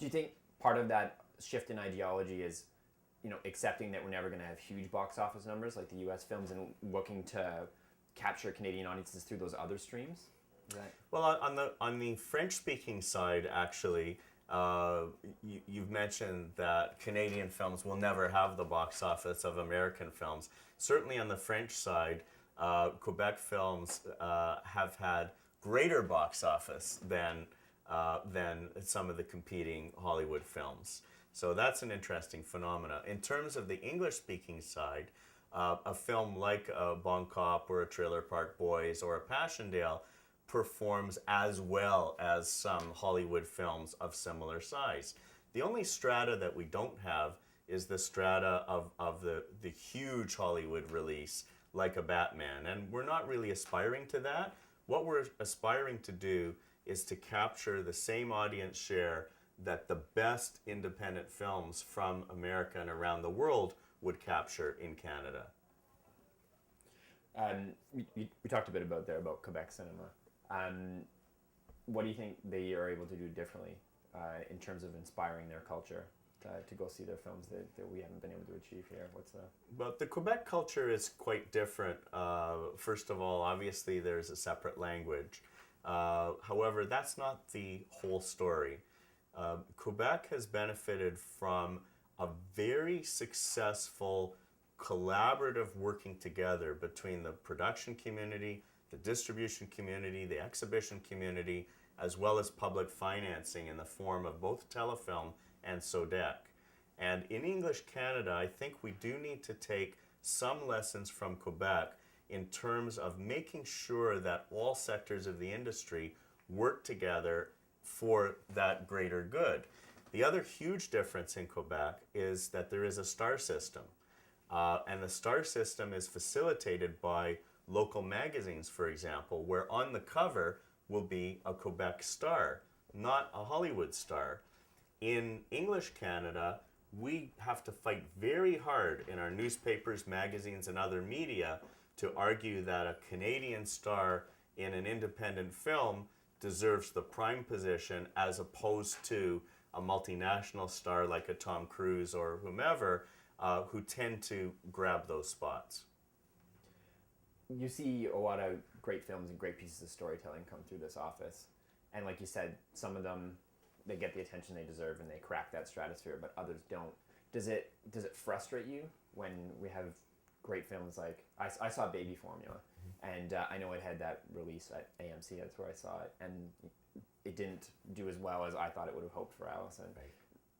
Do you think part of that shift in ideology is, accepting that we're never going to have huge box office numbers like the U.S. films and looking to capture Canadian audiences through those other streams? Right. Well, on the French-speaking side, actually, you've mentioned that Canadian films will never have the box office of American films. Certainly on the French side, Quebec films have had greater box office than some of the competing Hollywood films. So that's an interesting phenomena. In terms of the English-speaking side, a film like Bon Cop or a Trailer Park Boys or a Passchendaele performs as well as some Hollywood films of similar size. The only strata that we don't have is the strata of the huge Hollywood release, like a Batman. And we're not really aspiring to that. What we're aspiring to do is to capture the same audience share that the best independent films from America and around the world would capture in Canada. We talked a bit about Quebec cinema. What do you think they are able to do differently in terms of inspiring their culture to go see their films that we haven't been able to achieve here? But the Quebec culture is quite different. First of all, obviously there's a separate language. However, that's not the whole story. Quebec has benefited from a very successful collaborative working together between the production community, the distribution community, the exhibition community, as well as public financing in the form of both Telefilm and SODEC. And in English Canada, I think we do need to take some lessons from Quebec in terms of making sure that all sectors of the industry work together for that greater good. The other huge difference in Quebec is that there is a star system. And the star system is facilitated by local magazines, for example, where on the cover will be a Quebec star, not a Hollywood star. In English Canada, we have to fight very hard in our newspapers, magazines, and other media to argue that a Canadian star in an independent film deserves the prime position as opposed to a multinational star like a Tom Cruise or whomever, who tend to grab those spots. You see a lot of great films and great pieces of storytelling come through this office. And like you said, some of them, they get the attention they deserve and they crack that stratosphere, but others don't. Does it frustrate you when we have great films like, I saw Baby Formula, and I know it had that release at AMC, that's where I saw it, and it didn't do as well as I thought it would have hoped for Allison. Right.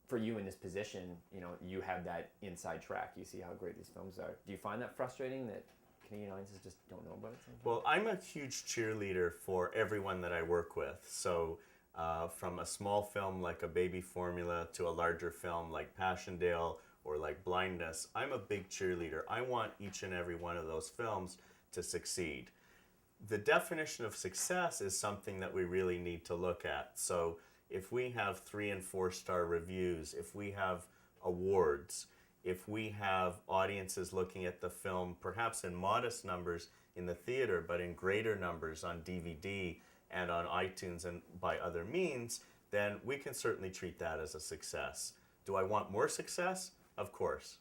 For you in this position, you have that inside track, you see how great these films are. Do you find that frustrating that Canadian audiences just don't know about it sometimes? Well, I'm a huge cheerleader for everyone that I work with. So from a small film like a Baby Formula to a larger film like Passchendaele or like Blindness, I'm a big cheerleader. I want each and every one of those films to succeed. The definition of success is something that we really need to look at. So if we have 3 and 4 star reviews, if we have awards, if we have audiences looking at the film perhaps in modest numbers in the theater, but in greater numbers on DVD and on iTunes and by other means, then we can certainly treat that as a success. Do I want more success? Of course.